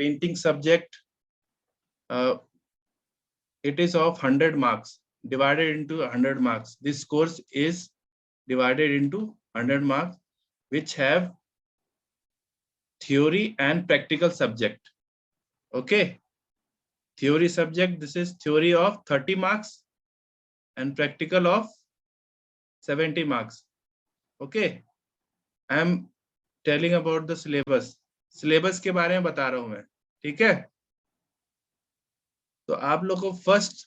painting subject, it is of 100 marks, divided into 100 marks. This course is divided into 100 marks, which have theory and practical subject. Okay, theory subject, this is theory of 30 marks and practical of 70 marks. Okay, I am telling about the syllabus. Syllabus के बारे में बता रहा हूं मैं, ठीक है। तो आप लोग को फर्स्ट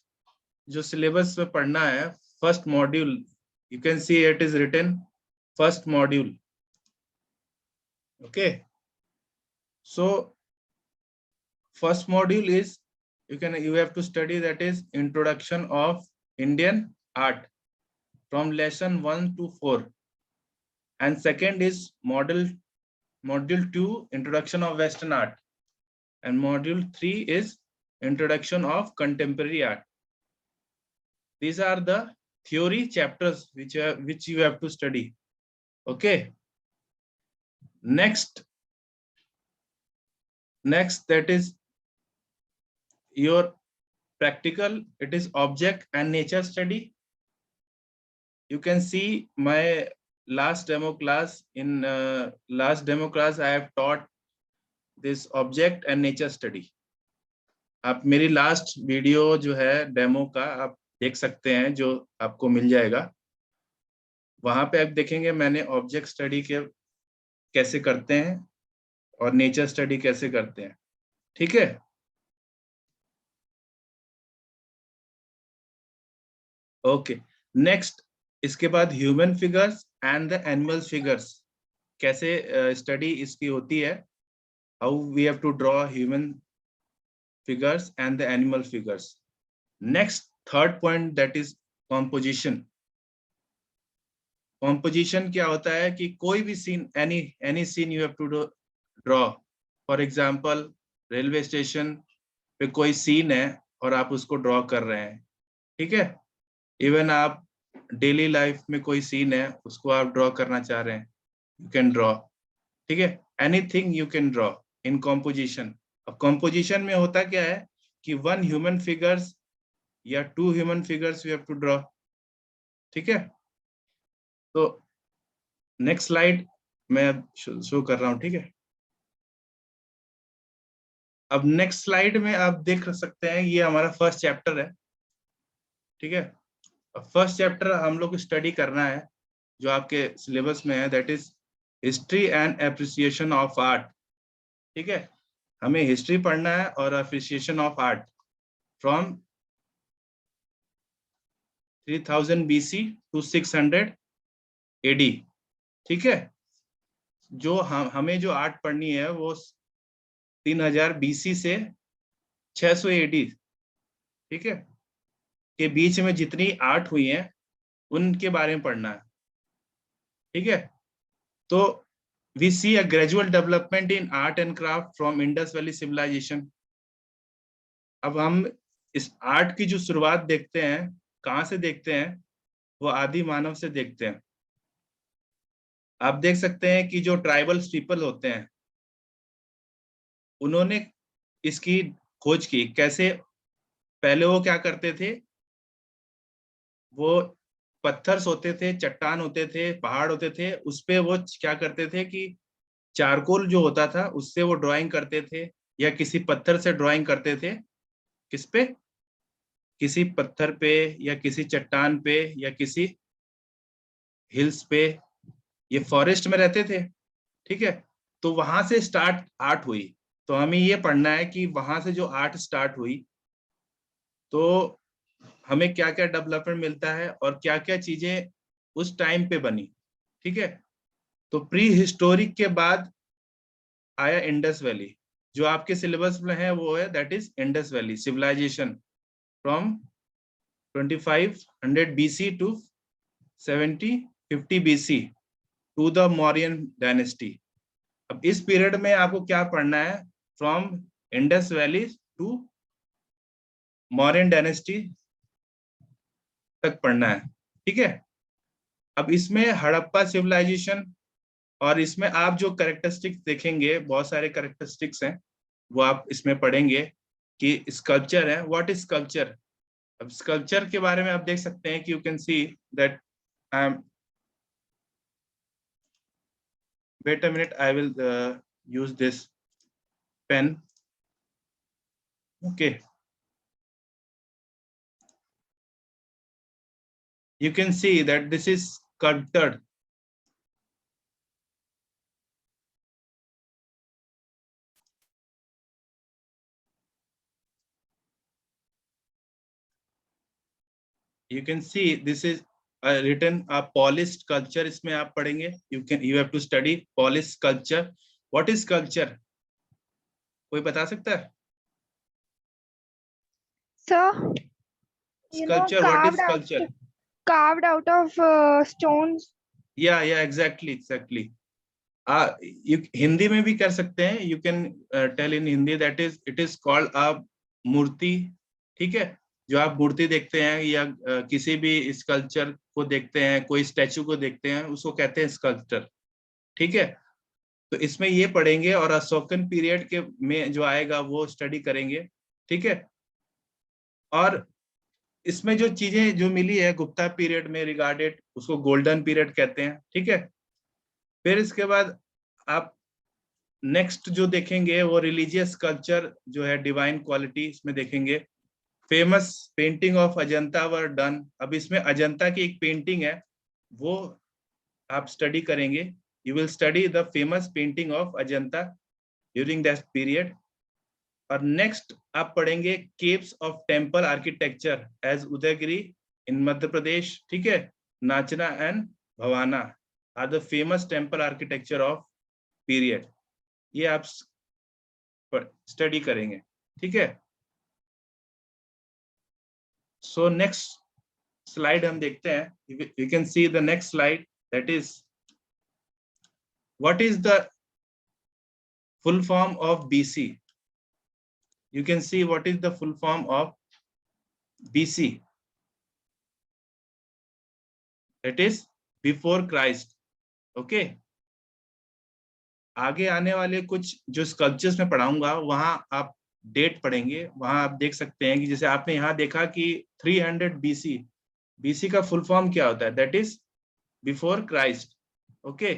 जो सिलेबस में पढ़ना है, first module, you can see it is written first module. Okay, so first module is you have to study, that is introduction of Indian art from lesson 1 to 4, and second is module 2, introduction of Western art, and module 3 is introduction of contemporary art. These are the theory chapters which you have to study. Okay, next that is your practical. It is object and nature study. You can see my last demo class. In last demo class I have taught this object and nature study. आप मेरी last video जो है demo का आप देख सकते हैं, जो आपको मिल जाएगा। वहां पे आप देखेंगे मैंने ऑब्जेक्ट स्टडी के कैसे करते हैं और नेचर स्टडी कैसे करते हैं, ठीक है। ओके, नेक्स्ट इसके बाद human figures and the animal figures, कैसे स्टडी इसकी होती है, how we have to draw human figures and the animal figures. Next third point, that is composition. Composition क्या होता है कि कोई भी scene, any scene you have to draw. For example railway station पे कोई सीन है और आप उसको ड्रॉ कर रहे हैं, ठीक है। इवन आप डेली लाइफ में कोई सीन है उसको आप ड्रॉ करना चाह रहे हैं, यू कैन ड्रॉ, ठीक है। Anything you can draw in composition. अब कॉम्पोजिशन में होता क्या है कि 1 ह्यूमन फिगर्स या 2 human figures you have to draw, ठीक है। तो नेक्स्ट स्लाइड मैं शो कर रहा हूं, ठीक है। अब नेक्स्ट स्लाइड में आप देख सकते हैं ये हमारा फर्स्ट चैप्टर है, ठीक है। फर्स्ट चैप्टर हम लोग स्टडी करना है जो आपके सिलेबस में है, that is history and appreciation of art, ठीक है। हमें हिस्ट्री पढ़ना है और appreciation of art from 3000 BC to 600 AD, ठीक है। जो हमें जो आर्ट पढ़नी है वो 3000 BC से 600 AD, ठीक है, के बीच में जितनी आर्ट हुई है उनके बारे में पढ़ना है, ठीक है। तो we see a gradual development in art and craft from Indus Valley civilisation. अब हम इस आर्ट की जो शुरुआत देखते हैं, कहाँ से देखते हैं, वो आदि मानव से देखते हैं। आप देख सकते हैं कि जो ट्राइबल पीपल होते हैं उन्होंने इसकी खोज की। कैसे? पहले वो क्या करते थे, वो पत्थर होते थे, चट्टान होते थे, पहाड़ होते थे, उस पे वो क्या करते थे कि चारकोल जो होता था उससे वो ड्राइंग करते थे या किसी पत्थर से ड्राइंग करते थे। किस पे? किसी पत्थर पे या किसी चट्टान पे या किसी हिल्स पे। ये फॉरेस्ट में रहते थे, ठीक है। तो वहां से स्टार्ट आर्ट हुई। तो हमें ये पढ़ना है कि वहां से जो आर्ट स्टार्ट हुई तो हमें क्या क्या डेवलपमेंट मिलता है और क्या क्या चीजें उस टाइम पे बनी, ठीक है। तो प्री हिस्टोरिक के बाद आया इंडस वैली। जो आपके सिलेबस में है वो है that is Indus Valley civilisation from 2500 BC to 7050 BC to the Mauryan dynasty. अब इस पीरियड में आपको क्या पढ़ना है, from Indus Valley to Mauryan dynasty तक पढ़ना है, ठीक है। अब इसमें हड़प्पा सिविलाइजेशन, और इसमें आप जो कैरेक्टरिस्टिक्स देखेंगे, बहुत सारे कैरेक्टरिस्टिक्स हैं, वो आप इसमें पढ़ेंगे कि स्कल्पचर है, व्हाट इज स्कल्पचर। अब स्कल्पचर के बारे में आप देख सकते हैं कि you can see that I am, wait a minute, I will use this pen. Okay, you can see that this is sculpted. You can see this is written a polished sculpture, इसमें आप पढ़ेंगे, you have to study polished sculpture. What is sculpture, कोई बता सकता है? Sir, Sculpture, what is sculpture? carved out of stones. Yeah, exactly. you Hindi में भी कर सकते हैं, you can tell in Hindi, that is it is called a मूर्ति। ठीक है, जो आप मूर्ति देखते हैं या किसी भी स्कल्पचर को देखते हैं, कोई स्टैचू को देखते हैं, उसको कहते हैं स्कल्पचर। ठीक है, तो इसमें ये पढ़ेंगे और अशोकन पीरियड के में जो आएगा वो स्टडी करेंगे। ठीक है, और इसमें जो चीजें जो मिली है गुप्ता पीरियड में रिगार्डेड, उसको गोल्डन पीरियड कहते हैं। ठीक है, फिर इसके बाद आप नेक्स्ट जो देखेंगे वो रिलीजियस कल्चर जो है, डिवाइन क्वालिटी, इसमें देखेंगे। Famous painting of Ajanta were done, अब इसमें अजंता की एक पेंटिंग है वो आप स्टडी करेंगे। You will study the famous painting of Ajanta during that period. और नेक्स्ट आप पढ़ेंगे caves of temple architecture as Udayagiri in Madhya Pradesh. ठीक है, Nachna and Bhavana are the famous temple architecture of period, ये आप स्टडी करेंगे। ठीक है, सो नेक्स्ट स्लाइड हम देखते हैं। You can see the next slide, that is what is the full form of BC. You can see what is the full form of BC. That is before Christ. Okay. आगे आने वाले कुछ जो sculptures में पढ़ाऊंगा वहां आप date पढ़ेंगे, वहां आप देख सकते हैं कि जैसे आपने यहाँ देखा कि 300 BC, BC का फुल फॉर्म क्या होता है, that is before Christ. Okay,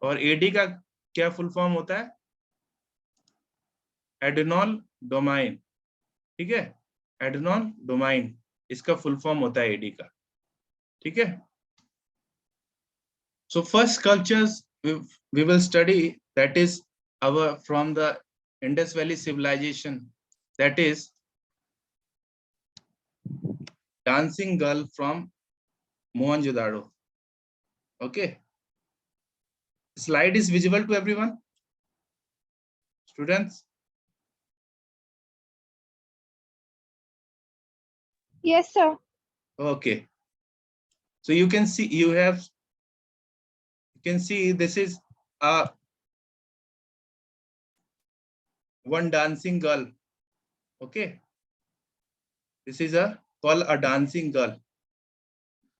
और एडी का क्या फुल फॉर्म होता है, एडनॉल डोमाइन। ठीक है, एडनॉल डोमाइन इसका फुल फॉर्म होता है एडी का। ठीक है, so first cultures we will study, that is our from the Indus Valley civilization, that is dancing girl from Mohenjo-daro. Okay, slide is visible to everyone, students? Yes, sir. Okay, so you can see, you can see this is a one dancing girl. Okay, this is a called a dancing girl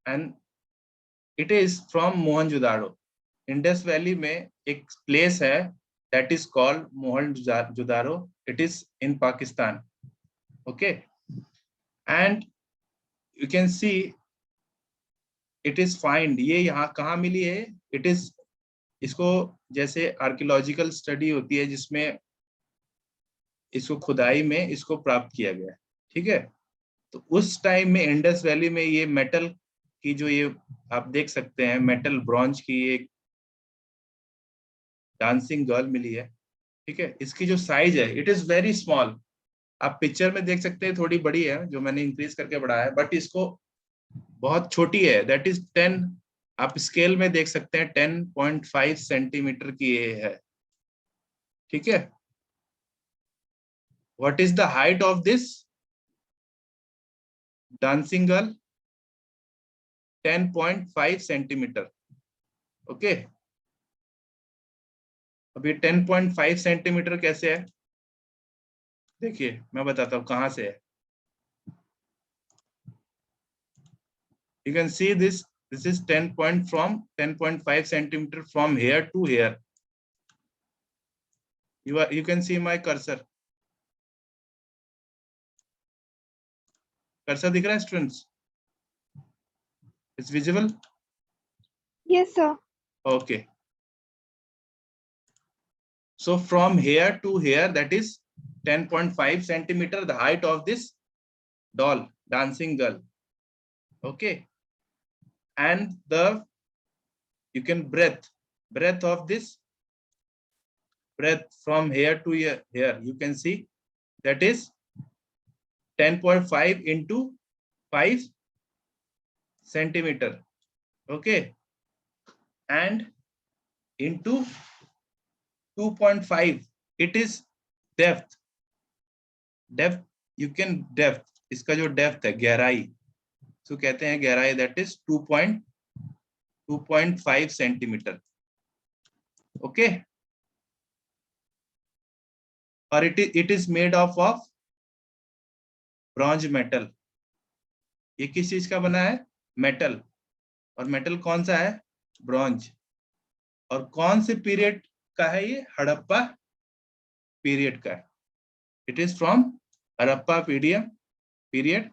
and it is from Mohenjo-daro. Indus Valley में एक place है that is called Mohenjo-daro. It is in Pakistan. Okay, and you can see it is find, ये यहाँ कहाँ मिली है, it is, इसको जैसे archaeological study होती है जिसमें इसको खुदाई में इसको प्राप्त किया गया। ठीक है, तो उस टाइम में इंडस वैली में ये मेटल की जो ये आप देख सकते हैं मेटल ब्रॉन्ज की एक डांसिंग गर्ल मिली है। ठीक है, इसकी जो साइज है इट इज वेरी स्मॉल, आप पिक्चर में देख सकते हैं थोड़ी बड़ी है जो मैंने इंक्रीज करके बढ़ाया है, बट इसको बहुत छोटी है, दैट इज 10, आप स्केल में देख सकते हैं 10.5 सेंटीमीटर की ये है। ठीक है, what is the height of this dancing girl, 10.5 centimetre. Okay, अभी 10.5 सेंटीमीटर कैसे है, देखिए मैं बताता हूँ कहां से है। You can see this is 10.5 centimeter from here to here. You can see my cursor. Cursor दिख रहा है students? It's visible? Yes, sir. Okay. So from here to here, that is 10.5 centimeter, the height of this doll, dancing girl. Okay. And the, you can breadth of this, breadth from here to here, you can see that is 10.5 into 5 centimeter. Okay. And into 2.5, it is depth. You can depth, इसका जो depth है, गहराई, तो कहते हैं गहराई, that is 2.5 centimetre. Okay. और it is made of bronze metal. ये किस चीज का बना है? मेटल. और मेटल कौन सा है? ब्रॉन्ज. और कौन से पीरियड का है ये? हड़प्पा पीरियड का है. It is from Harappa period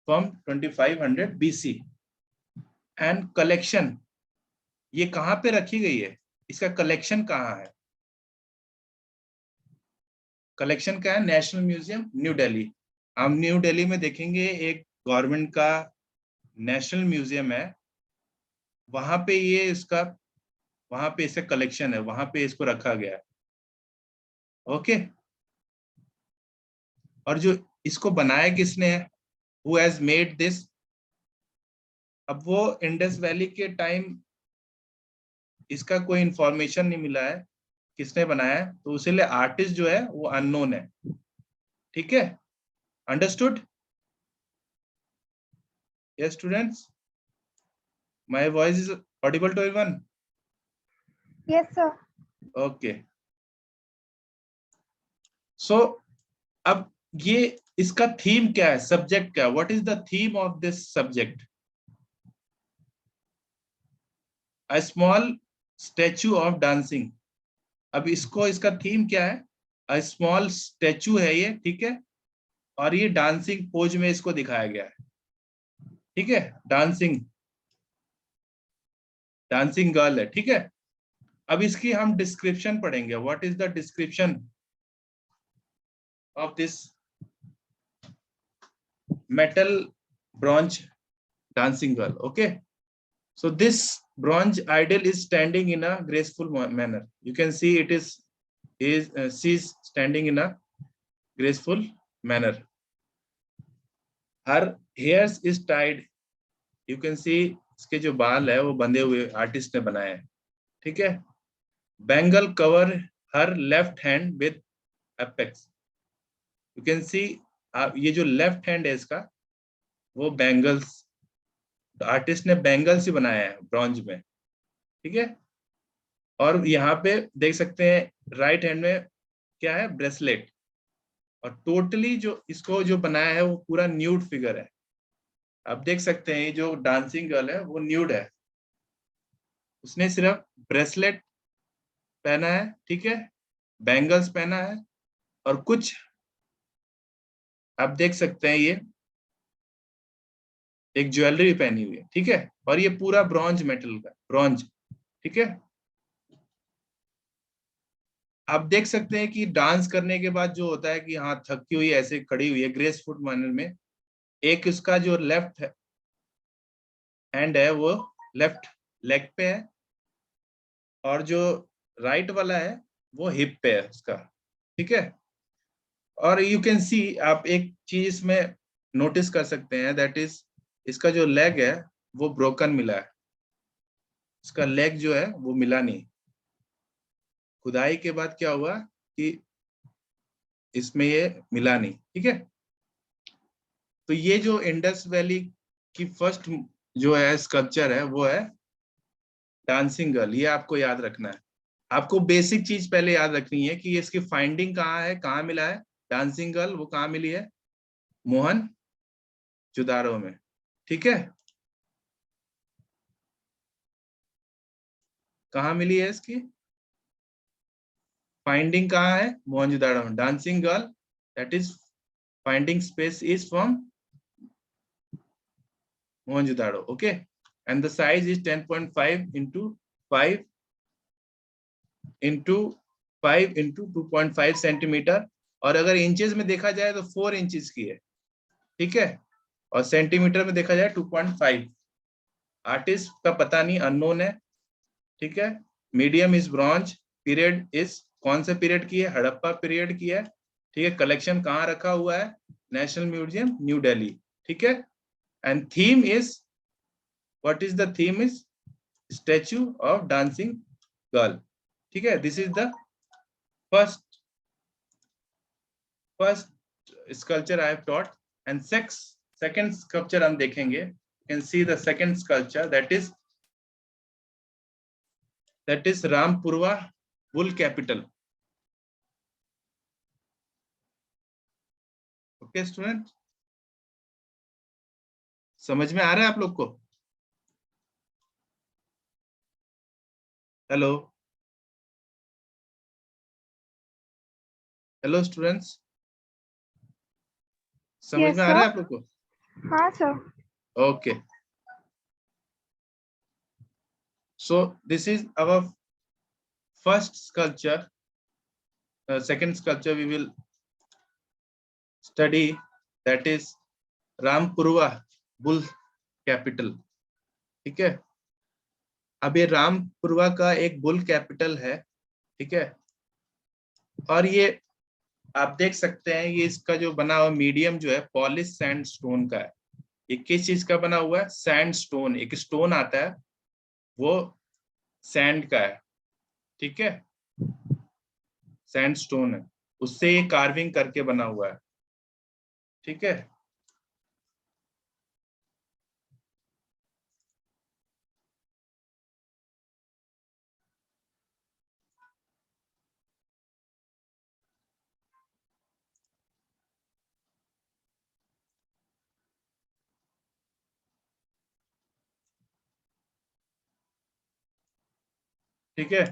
from 2500 BC. And collection, ये कहां पे रखी गई है? इसका कलेक्शन कहाँ है? कलेक्शन का है नेशनल म्यूजियम न्यू दिल्ली. हम न्यू दिल्ली में देखेंगे एक गवर्नमेंट का नेशनल म्यूजियम है, वहां पे ये इसका, वहां पे इसका कलेक्शन है, वहां पे इसको रखा गया है. ओके. और जो इसको बनाया किसने है? Who has made this? अब वो इंडस वैली के टाइम इसका कोई इंफॉर्मेशन नहीं मिला है किसने बनाया है, तो इसलिए आर्टिस्ट जो है वो अननोन है. ठीक है, understood? Yes students, my voice is audible to everyone? Yes, sir. Okay. So अब ये इसका थीम क्या है? सब्जेक्ट क्या है? What is the theme of this subject? A small statue of dancing. अब इसका थीम क्या है? अ स्मॉल स्टैचू है ये, ठीक है, और ये डांसिंग पोज में इसको दिखाया गया है. ठीक है, डांसिंग गर्ल है. ठीक है. अब इसकी हम डिस्क्रिप्शन पढ़ेंगे. What is the description of this metal bronze dancing girl? Okay, so this bronze idol is standing in a graceful manner. You can see it is she's standing in a graceful manner. Her hairs is tied. You can see इसके जो बाल है वो बंधे हुए artist ने बनाए हैं. ठीक है. Bangle cover her left hand with apex. You can see ये जो लेफ्ट हैंड है इसका, वो बैंगल्स, आर्टिस्ट ने बैंगल्स ही बनाया है ब्रॉन्ज में. ठीक है. और यहाँ पे देख सकते हैं राइट हैंड में क्या है? ब्रेसलेट. और टोटली जो इसको जो बनाया है वो पूरा न्यूड फिगर है. आप देख सकते हैं ये जो डांसिंग गर्ल है वो न्यूड है. उसने सिर्फ ब्रेसलेट पहना है, ठीक है, बैंगल्स पहना है, और कुछ आप देख सकते हैं ये एक ज्वेलरी पहनी हुई है. ठीक है. और ये पूरा ब्रॉन्ज मेटल का, ब्रॉन्ज. ठीक है. आप देख सकते हैं कि डांस करने के बाद जो होता है कि हाँ थकी हुई ऐसे खड़ी हुई है ग्रेसफुल मैनर में. एक इसका जो लेफ्ट हैंड है वो लेफ्ट लेग पे है, और जो राइट वाला है वो हिप पे है उसका. ठीक है. और यू कैन सी, आप एक चीज इसमें नोटिस कर सकते हैं, दैट इज इसका जो लेग है वो ब्रोकन मिला है. इसका लेग जो है वो मिला नहीं. खुदाई के बाद क्या हुआ कि इसमें ये मिला नहीं. ठीक है. तो ये जो इंडस वैली की फर्स्ट जो है स्कल्पचर है वो है डांसिंग गर्ल. ये आपको याद रखना है. आपको बेसिक चीज पहले याद रखनी है कि इसकी फाइंडिंग कहाँ है, कहाँ मिला है डांसिंग गर्ल, वो कहाँ मिली है? मोहन जुदारो में. ठीक है. कहाँ मिली है इसकी फाइंडिंग? कहाँ है? मोहनजोदाड़ो में. Dancing girl, that is finding space is from Mohenjo-daro. Okay, and the size is 10.5 into 5 into 5 into 2.5 centimetre, और अगर इंचेस में देखा जाए तो 4 इंचेस की है, ठीक है, और सेंटीमीटर में देखा जाए 2.5। आर्टिस्ट का पता नहीं, अननोन है, ठीक है। Medium is bronze, period is कौन से पीरियड की है, हड़प्पा पीरियड की है, ठीक है। कलेक्शन कहाँ रखा हुआ है, नेशनल म्यूजियम न्यू दिल्ली, ठीक है। And theme is, what is the theme is statue of dancing girl, ठीक है। This is the first sculpture I have taught, and second sculpture हम देखेंगे। You can see the second sculpture, that is Rampurwa Bull Capital. Okay student, समझ में आ रहा है आप लोग को? हेलो हेलो स्टूडेंट्स, समझ Yes, में आ sir. रहा है आप लोग को? हाँ sir. Okay, so this is our first sculpture. Second sculpture we will study, that is Rampurwa Bull Capital, ठीक है। अब ये रामपुरवा का एक बुल कैपिटल है, ठीक है। और ये आप देख सकते हैं, ये इसका जो बना हुआ मीडियम जो है पॉलिश सैंडस्टोन का है। ये किस चीज का बना हुआ है, सैंडस्टोन, एक स्टोन आता है वो सैंड का है, ठीक है, सैंडस्टोन है, उससे ये कार्विंग करके बना हुआ है, ठीक है। ठीक है,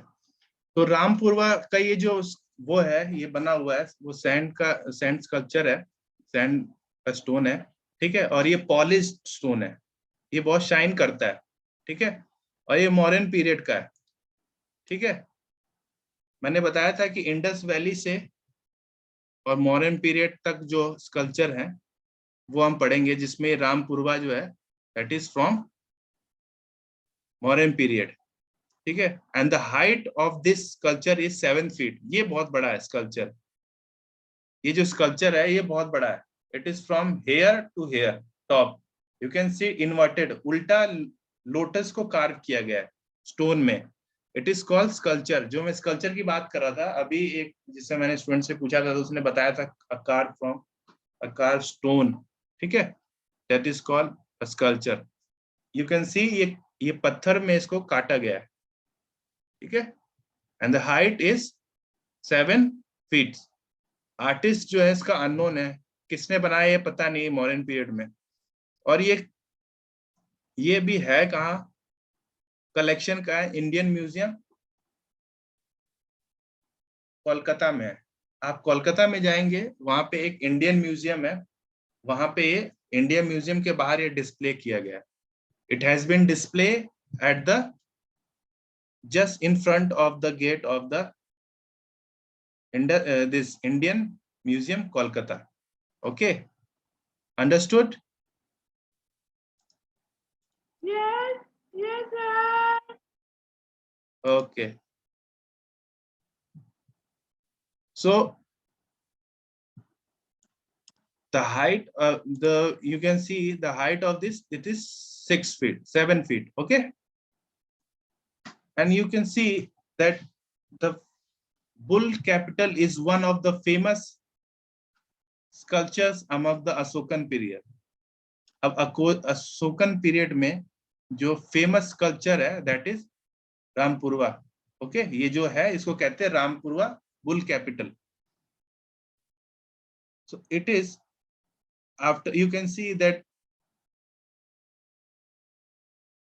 तो रामपुरवा का ये जो वो है, ये बना हुआ है, वो सैंड स्कल्पचर है, सैंड का स्टोन है, ठीक है। और ये पॉलिश्ड स्टोन है, ये बहुत शाइन करता है, ठीक है। और ये मॉडर्न पीरियड का है, ठीक है। मैंने बताया था कि इंडस वैली से और मॉडर्न पीरियड तक जो स्कल्पचर है वो हम पढ़ेंगे, जिसमें रामपुरवा जो है that is from modern period, ठीक है। And the height of this sculpture is 7 feet. ये बहुत बड़ा है स्कल्पचर, ये जो स्कल्पचर है ये बहुत बड़ा है। It is from here to here top, you can see inverted, उल्टा लोटस को कार्व किया गया है स्टोन में। It is called sculpture. जो मैं स्कल्पचर की बात कर रहा था अभी, एक जिससे मैंने स्टूडेंट से पूछा था तो उसने बताया था curve from a curve stone, ठीक है, that is called sculpture. You can सी ये पत्थर में इसको काटा गया है, ठीक है। And the height is 7 feet. Artist जो है इसका अननोन है, किसने बनाया ये पता नहीं मॉडर्न पीरियड में। और ये भी है कहाँ, कलेक्शन का है इंडियन म्यूजियम कोलकाता में है। आप कोलकाता में जाएंगे, वहां पे एक इंडियन म्यूजियम है, वहां पे ये इंडियन म्यूजियम के बाहर ये डिस्प्ले किया गया है। It has been display at the just in front of the gate of the this Indian Museum, Kolkata. Okay, understood? Yes. Yes, sir. Okay. So the height, you can see the height of this. It is 6 feet, 7 feet. Okay, and you can see that the bull capital is one of the famous sculptures among the Ashokan period. अब Ashokan period में जो famous sculpture है that is Rampurwa. Okay, ये जो है इसको कहते हैं Rampurwa bull capital. So it is after, you can see that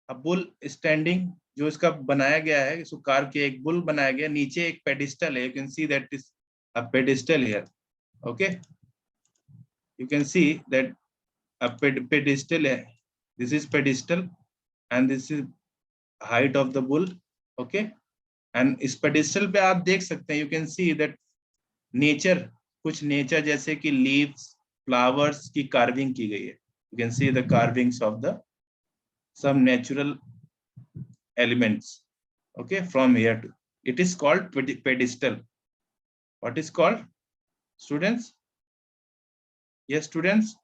a bull standing, जो इसका बनाया गया है, इसको कार्व किया, एक बुल बनाया गया, नीचे एक पेडिस्टल है, you can see that is a pedestal here. Okay, you can see that a pedestal है, This is pedestal and this is height of the bull. Okay, and इस pedestal पे आप देख सकते हैं, you can see that nature, कुछ nature जैसे कि leaves, flowers की carving की गई है. You can see the carvings of the some natural elements. Okay, from here to it is called pedestal. What is called, students? Yes, students.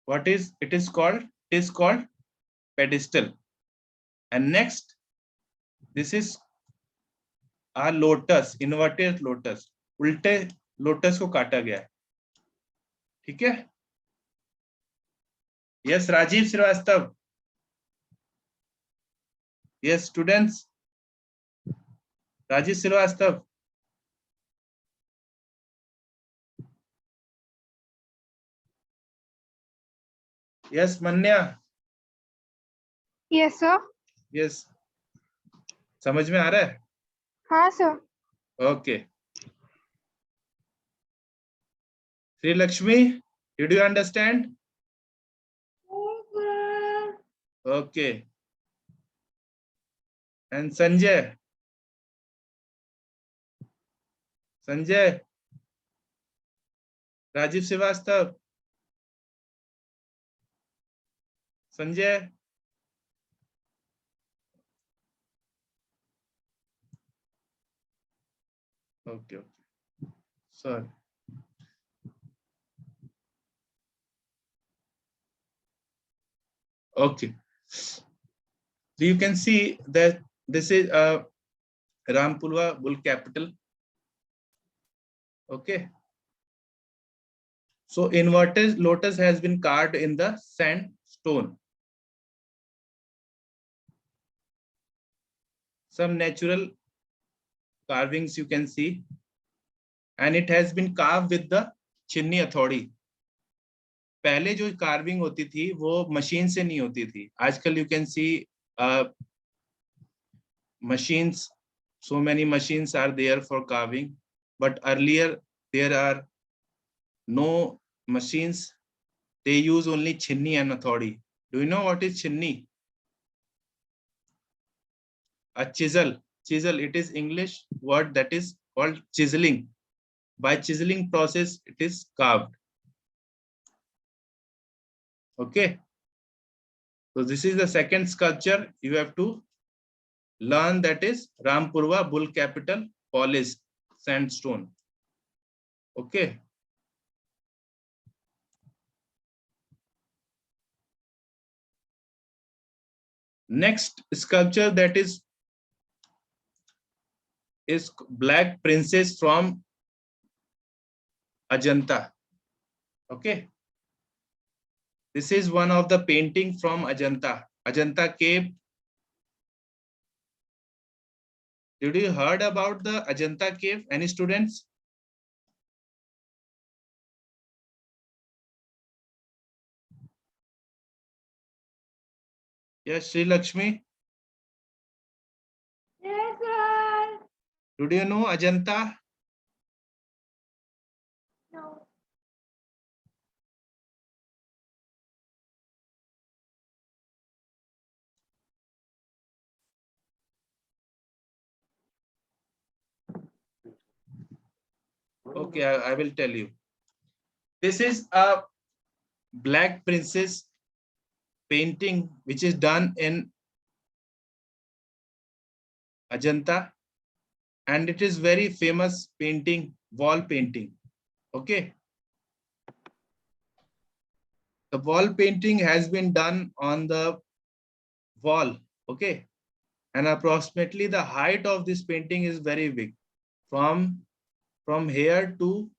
What is it is called? It is called pedestal. And next, this is a lotus, inverted lotus. उल्टे lotus को काटा गया है. ठीक है. Yes, Rajiv Srivastava. Yes, students. Rajiv Srivastava. Yes, Manya. Yes, sir. Yes. समझ में आ रहा है? हाँ sir. Okay. Sri Lakshmi, did you understand? Okay. And Sanjay. Sanjay. Rajiv Srivastav. Sanjay. Okay, okay. Sorry. Okay. So you can see that this is Rampurwa Bull Capital. Okay. So inverted lotus has been carved in the sandstone. Some natural carvings you can see, and it has been carved with the chinni हथौड़ी. पहले जो carving होती थी वो machine से नहीं होती थी. आजकल you can C machines, so many machines are there for carving, but earlier there are no machines. They use only chinni and hथौड़ी. Do you know what is chinni? A chisel. Chisel, it is English word that is called chiseling. By chiseling process it is carved. Okay, so this is the second sculpture you have to learn, that is Rampurwa Bull Capital polished sandstone. Okay. Next sculpture that is Black Princess from Ajanta. Okay. This is one of the painting from Ajanta. Ajanta cave. Did you heard about the Ajanta cave? Any students? Yes, Sri Lakshmi. Yes, sir. Did you know Ajanta? No. Okay, I will tell you. This is a Black Princess painting which is done in Ajanta, and it is very famous painting, wall painting. Okay. The wall painting has been done on the wall. Okay. And approximately the height of this painting is very big, from here to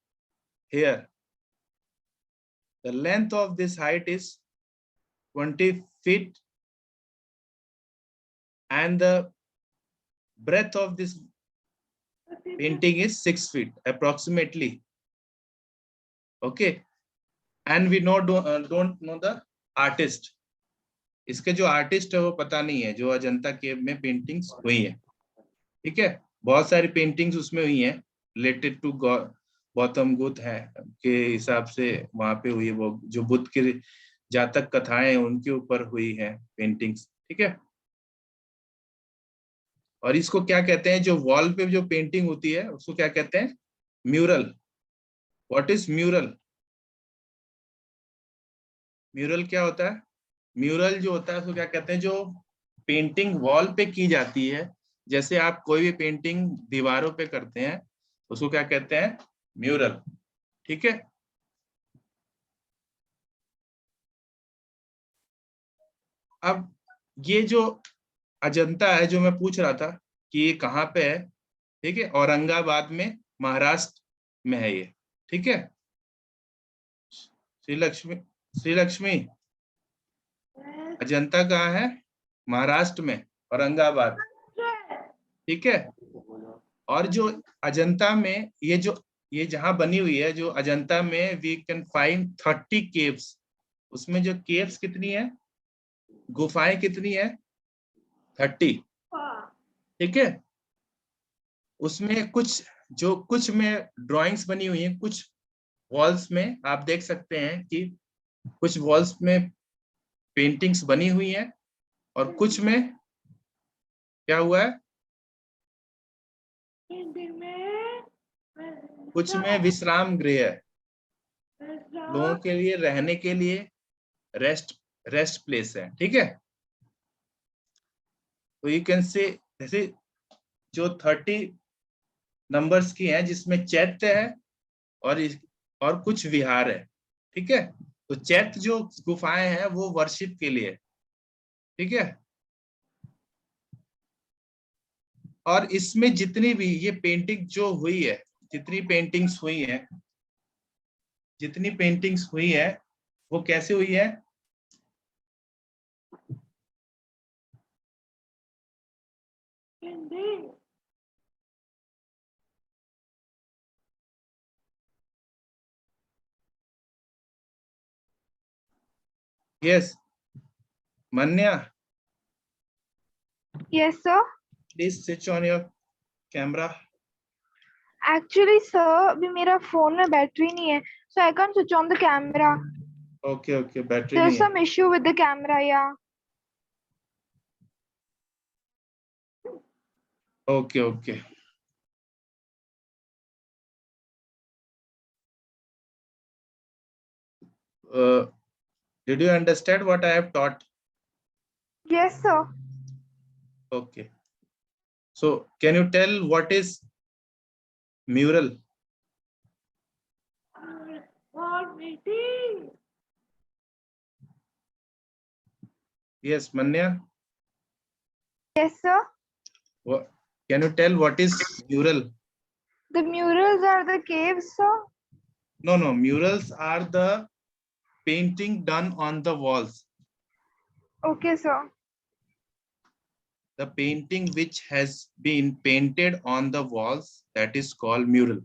here. The length of this height is 20 feet and the breadth of this painting is 6 feet approximately. Okay. And we don't know the artist. इसके जो artist है वो पता नहीं है, जो अजंता केव में paintings हुई है. ठीक है, बहुत सारी पेंटिंग्स उसमें हुई हैं related to god, Gautam Buddha है के हिसाब से वहां पे हुई, वो जो बुद्ध की जातक कथाएं हैं उनके ऊपर हुई है पेंटिंग्स, ठीक है। और इसको क्या कहते हैं, जो वॉल पे जो पेंटिंग होती है उसको क्या कहते हैं, mural. What is mural? Mural क्या होता है? म्यूरल जो होता है उसको क्या कहते हैं, जो पेंटिंग वॉल पे की जाती है, जैसे आप कोई भी पेंटिंग दीवारों पे करते हैं उसको क्या कहते हैं, म्यूरल, ठीक है। अब ये जो अजंता है जो मैं पूछ रहा था कि ये कहाँ पे है, ठीक है, औरंगाबाद में, महाराष्ट्र में है ये, ठीक है। श्रीलक्ष्मी, श्रीलक्ष्मी, अजंता कहाँ है? महाराष्ट्र में, औरंगाबाद, ठीक है। और जो अजंता में ये जहां बनी हुई है, जो अजंता में वी कैन फाइंड 30 केव्स। उसमें जो केव्स कितनी है, गुफाएं कितनी है, 30, ठीक है। उसमें कुछ में ड्राइंग्स बनी हुई हैं, कुछ वॉल्स में आप देख सकते हैं कि कुछ वॉल्स में पेंटिंग्स बनी हुई हैं, और कुछ में क्या हुआ है, कुछ में विश्राम गृह है, लोगों के लिए रहने के लिए रेस्ट रेस्ट प्लेस है, ठीक है। तो यू कैन से जैसे जो 30 नंबर्स की है, जिसमें चैत्य है और और कुछ विहार है, ठीक है। तो चैत्य जो गुफाएं हैं वो वर्शिप के लिए, ठीक है। और इसमें जितनी भी ये पेंटिंग जो हुई है, जितनी पेंटिंग्स हुई है, जितनी पेंटिंग्स हुई है वो कैसे हुई है, yes Manya, Yes, sir. Please switch on your camera. Actually, sir, अभी मेरा फोन में बैटरी नहीं है, so I can't switch on the camera. Okay okay, battery There's नहीं है, some issue with the camera, yeah. Okay okay. Did you understand what I have taught? Yes, sir. Okay. So can you tell what is mural? Yes, Manya. Yes, sir. Can you tell what is mural? The murals are the caves, sir. No, no. Murals are the painting done on the walls. Okay, sir. The painting which has been painted on the walls, that is called mural.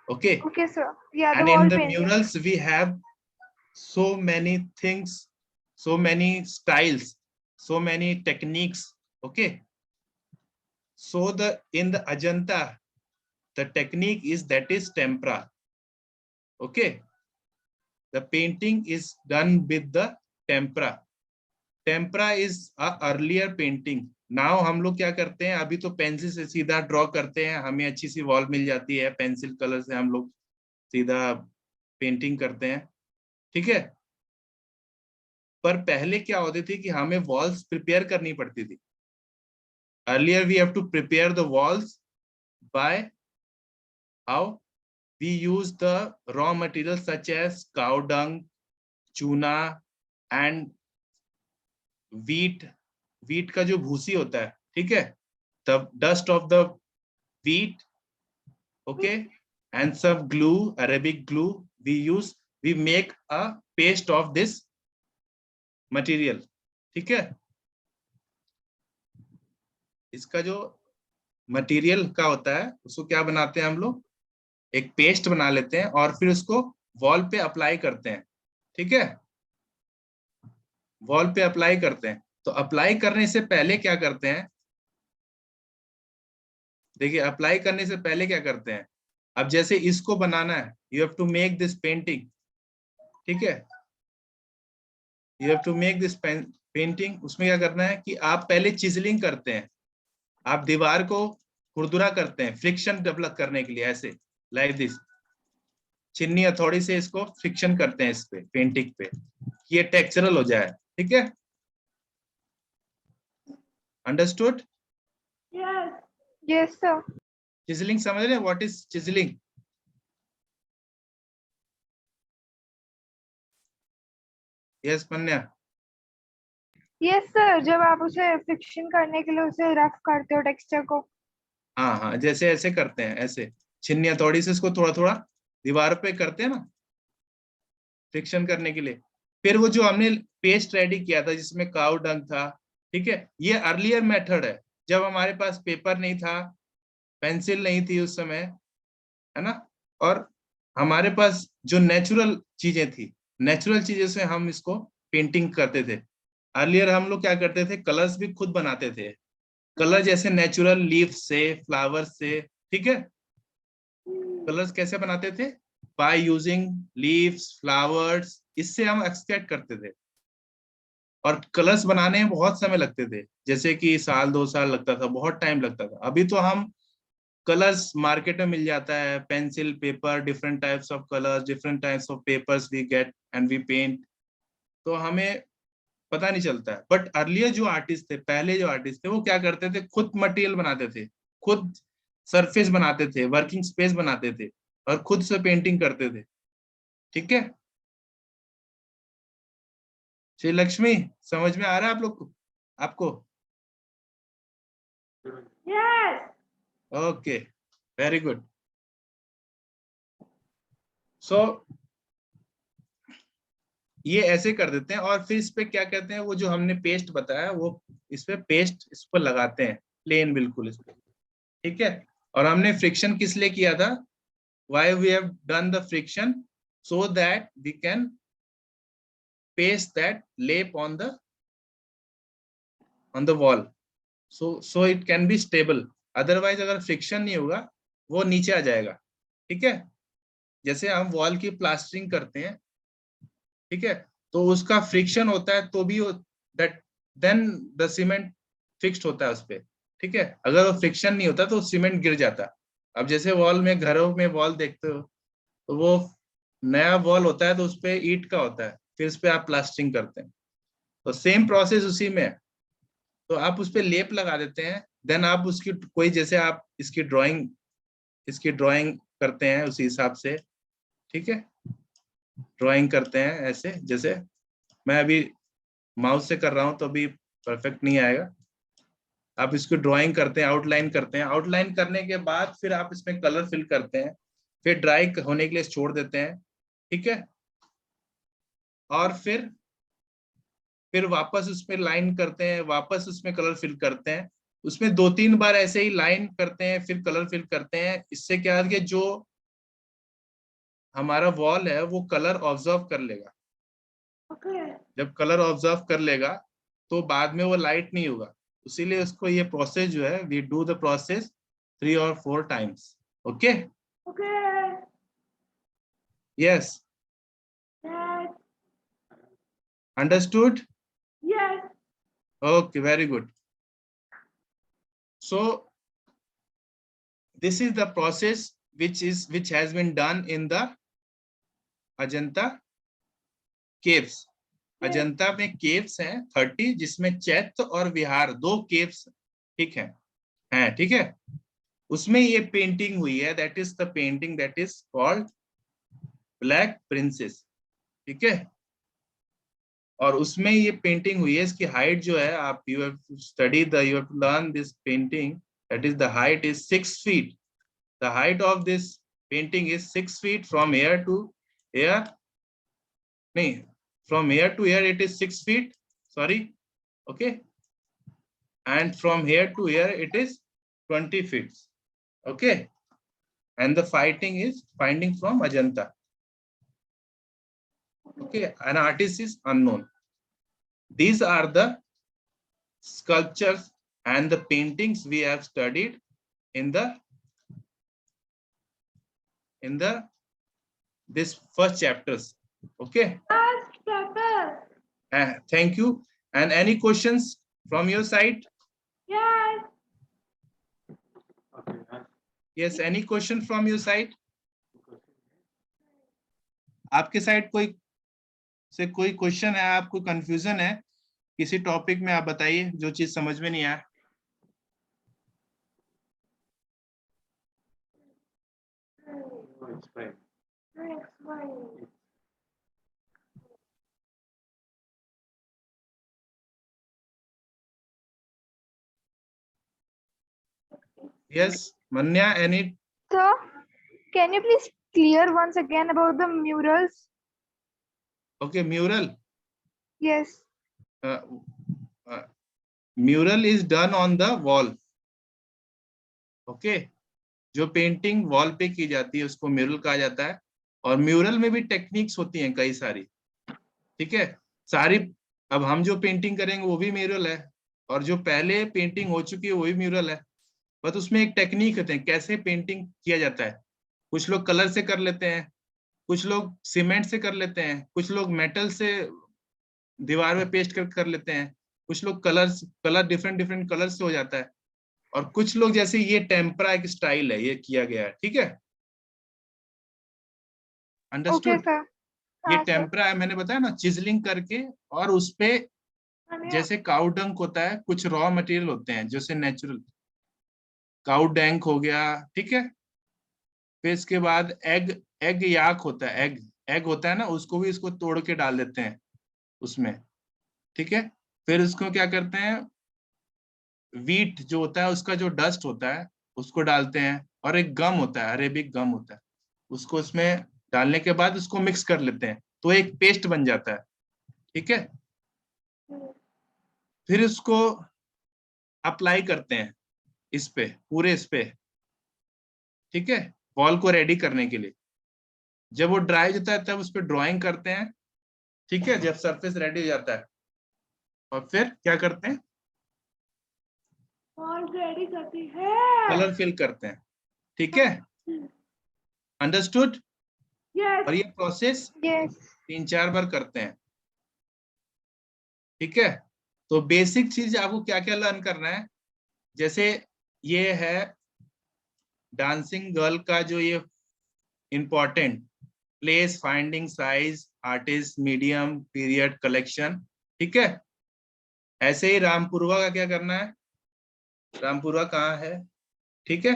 Okay. Okay, sir. Yeah, the And in wall the painting. murals, we have so many things, so many styles, so many techniques. Okay. So in the Ajanta, the technique is that is tempera. Okay. The painting is done with the tempera. Tempera is a earlier painting. Now हम लोग क्या करते हैं, अभी तो pencil से सीधा draw करते हैं, हमें अच्छी सी वॉल मिल जाती है, पेंसिल कलर से हम लोग सीधा पेंटिंग करते हैं, ठीक है। पर पहले क्या होती थी कि हमें वॉल्स प्रिपेयर करनी पड़ती थी। Earlier we have to prepare the walls by how we use the raw materials such as cow dung, चूना and wheat का जो भूसी होता है, ठीक है, the dust of the wheat, okay, and some glue, Arabic glue we make a paste of this material, ठीक है। इसका जो मटेरियल का होता है उसको क्या बनाते हैं हम लोग, एक पेस्ट बना लेते हैं और फिर उसको वॉल पे अप्लाई करते हैं, ठीक है। वॉल पे अप्लाई करते हैं, तो अप्लाई करने से पहले क्या करते हैं, देखिए अप्लाई करने से पहले क्या करते हैं, अब जैसे इसको बनाना है, you have to make this painting, ठीक है, you have to make this painting. उसमें क्या करना है कि आप पहले चिजलिंग करते हैं, आप दीवार को खुरदुरा करते हैं फ्रिक्शन डेवलप करने के लिए, ऐसे लाइक दिस, चिन्नी हथौड़ी से इसको फ्रिक्शन करते हैं इस पे पेंटिंग पे, ये टेक्सचरल हो जाए, ठीक है, अंडरस्टूड? Yes sir. चिजलिंग समझ रहे हैं? What is chiselling? Yes Panya? Yes sir, जब आप उसे फिक्शन करने के लिए उसे रफ करते हो टेक्सचर को। हाँ हाँ, जैसे ऐसे करते हैं, ऐसे छिन्नी हथौड़ी से इसको थोड़ा थोड़ा दीवार पे करते हैं ना फ्रिक्शन करने के लिए। फिर वो जो हमने पेस्ट रेडी किया था जिसमें काऊ डंग था, ठीक है, ये अर्लियर मेथड है, जब हमारे पास पेपर नहीं था, पेंसिल नहीं थी उस समय, है ना, और हमारे पास जो नेचुरल चीजें थी, नेचुरल चीजें से हम इसको पेंटिंग करते थे। अर्लियर हम लोग क्या करते थे, कलर्स भी खुद बनाते थे, कलर जैसे नेचुरल लीफ से, फ्लावर से, ठीक है, कलर्स कैसे बनाते थे, बाय यूजिंग लीव्स, फ्लावर्स, इससे हम एक्सट्रैक्ट करते थे। और कलर्स बनाने में बहुत समय लगते थे, जैसे कि साल 2 साल लगता था, बहुत टाइम लगता था। अभी तो हम कलर्स मार्केट में मिल जाता है, pencil, paper, different types of colours, different types of papers we get and we paint, तो हमें पता नहीं चलता है। बट अर्लियर जो आर्टिस्ट थे, पहले जो आर्टिस्ट थे, वो क्या करते थे, खुद मटेरियल बनाते थे, खुद सरफेस बनाते थे, वर्किंग स्पेस बनाते थे, और खुद से पेंटिंग करते थे, ठीक है। श्री लक्ष्मी, समझ में आ रहा है आप लोग को, आपको? Okay, very good. सो ये ऐसे कर देते हैं, और फिर इस पे क्या कहते हैं, वो जो हमने पेस्ट बताया, वो इस पे पेस्ट इस पर लगाते हैं, प्लेन बिल्कुल इस पे, ठीक है। और हमने फ्रिक्शन किस लिए किया था, why we have done the friction, so that we can paste that lap on the wall, so it can be stable, otherwise अगर फ्रिक्शन नहीं होगा वो नीचे आ जाएगा, ठीक है। जैसे हम वॉल की प्लास्टरिंग करते हैं, ठीक है, तो उसका फ्रिक्शन होता है तो भी that then the cement fixed होता है उस पे, ठीक है। अगर वो फ्रिक्शन नहीं होता तो सीमेंट गिर जाता। अब जैसे वॉल में, घरों में वॉल देखते हो, तो वो नया वॉल होता है तो उस पे ईंट का होता है, फिर उस पे आप प्लास्टरिंग करते हैं, तो सेम प्रोसेस उसी में है। तो आप उस पे लेप लगा देते हैं, देन आप उसकी कोई, जैसे आप इसकी ड्राइंग करते हैं उसी हिसाब से, ठीक है, ड्राइंग करते हैं ऐसे, जैसे मैं अभी माउस से कर रहा हूं तो अभी परफेक्ट नहीं आएगा। आप इसको ड्राइंग करते हैं, आउटलाइन करते हैं, आउटलाइन करने के बाद फिर आप इसमें कलर फिल करते हैं, फिर ड्राई होने के लिए छोड़ देते हैं, ठीक है, और फिर वापस उसमें लाइन करते हैं, वापस उसमें कलर फिल करते हैं, उसमें 2-3 बार ऐसे ही लाइन करते हैं, फिर कलर फिल करते हैं। इससे क्या है कि जो हमारा वॉल है वो कलर ऑब्जर्व कर लेगा, जब कलर ऑब्जर्व कर लेगा तो बाद में वो लाइट नहीं होगा। इसीलिए उसको, ये प्रोसेस जो है, we do the process 3 or 4 times, okay. Yes, understood? Okay, very good. So this is the process which has been done in the Ajanta caves. Ajanta में केव्स हैं 30, जिसमें चैत्य और विहार 2 केव्स, ठीक है, ठीक है, उसमें ये पेंटिंग हुई है, that is the painting that is called black princess, ठीक है। और उसमें ये पेंटिंग हुई है, इसकी हाइट जो है, आप you have study the, you have learn this painting, that is the height is 6 feet। The height of this painting is 6 feet from here to here. No, from here to here it is 6 feet. Sorry, okay. And from here to here it is 20 feet. Okay. And the finding from Ajanta. Okay. An artist is unknown. These are the sculptures and the paintings we have studied in the in the this first chapters. Okay. First chapter. Thank you. And any questions from your side? Yes. Yes, any question from your side? आपके side कोई question है, आपको confusion है किसी topic में, आप बताइए जो चीज समझ में नहीं आया. It's fine. Yes, Manya, any? Sir, can you please clear once again about the murals? Okay, mural. Yes. Mural is done on the wall. Okay, जो पेंटिंग वॉल पे की जाती है उसको म्यूरल कहा जाता है. और म्यूरल में भी टेक्निक्स होती हैं कई सारी. ठीक है, सारी अब हम जो पेंटिंग करेंगे वो भी म्यूरल है, और जो पहले पेंटिंग हो चुकी है वो भी म्यूरल है. बस उसमें एक टेक्निक होते हैं कैसे पेंटिंग किया जाता है. कुछ लोग कलर से कर लेते हैं, कुछ लोग सीमेंट से कर लेते हैं, कुछ लोग मेटल से दीवार में पेस्ट कर लेते हैं, कुछ लोग कलर डिफरेंट कलर से हो जाता है, और कुछ लोग जैसे ये टेम्परा एक स्टाइल है, ये किया गया है. ठीक है, अंडरस्टूड. Okay, sir. ये हाँ, sir. टेम्परा है, मैंने बताया ना, चिजलिंग करके, और उसपे जैसे काउ डंक होता है, कुछ रॉ मटेरियल होते हैं जैसे नेचुरल काउ डंक हो गया. ठीक है, फिर इसके बाद एग याक होता है, एग होता है ना, उसको भी इसको तोड़ के डाल देते हैं उसमें. ठीक है, फिर उसको क्या करते हैं, वीट जो होता है उसका जो डस्ट होता है उसको डालते हैं, और एक गम होता है, अरेबिक गम होता है, उसको उसमें डालने के बाद उसको मिक्स कर लेते हैं तो एक पेस्ट बन जाता है. ठीक है, फिर उसको अप्लाई करते हैं इस पे, पूरे इस पे. ठीक है, वॉल को रेडी करने के लिए. जब वो ड्राई होता है तब उस पर ड्राइंग करते हैं. ठीक है, जब सरफेस रेडी हो जाता है, और फिर क्या करते हैं, वॉल रेडी करती है. कलर फिल करते हैं. ठीक है, अंडरस्टूड. Yes. और ये प्रोसेस Yes. 3-4 बार करते हैं. ठीक है, तो बेसिक चीज आपको क्या क्या लर्न करना है, जैसे ये है डांसिंग गर्ल का जो ये important place, finding size, artist, medium, period, collection. ठीक है, ऐसे ही रामपुरवा का क्या करना है, रामपुरवा कहाँ है. ठीक है,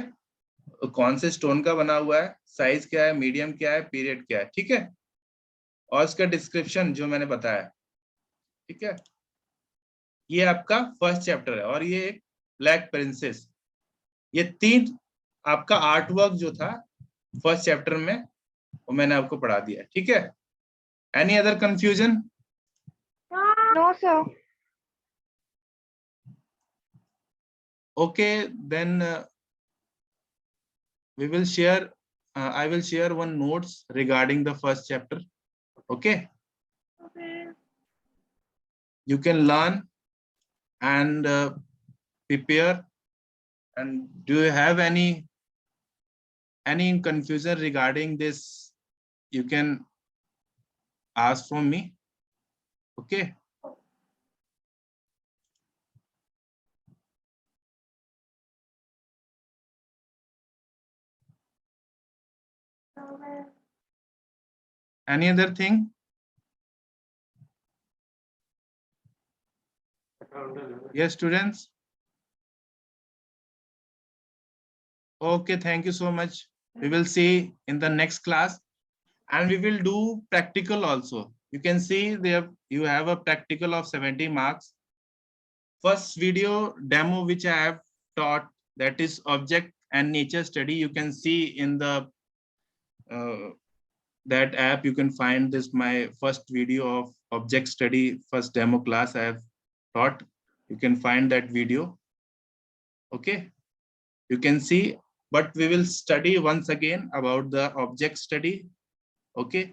कौन से स्टोन का बना हुआ है, साइज क्या है, मीडियम क्या है, पीरियड क्या है. ठीक है, और इसका डिस्क्रिप्शन जो मैंने बताया. ठीक है, ये आपका फर्स्ट चैप्टर है. और ये एक ब्लैक प्रिंसेस, ये 3 आपका आर्ट वर्क जो था फर्स्ट चैप्टर में वो मैंने आपको पढ़ा दिया. ठीक है, any other confusion? No, sir. Okay, then we will share. I will share one notes regarding the first chapter. Okay, Okay. you can learn and prepare. And do you have any confusion regarding this? You can ask from me. Okay. Any other thing? Yes, students. Okay, thank you so much. We will see in the next class, and we will do practical also. You can see there you have a practical of 70 marks. First video demo which I have taught, that is object and nature study. You can see in the that app, you can find this my first video of object study, first demo class I have taught. You can find that video. Okay, you can see, but we will study once again about the object study. Okay,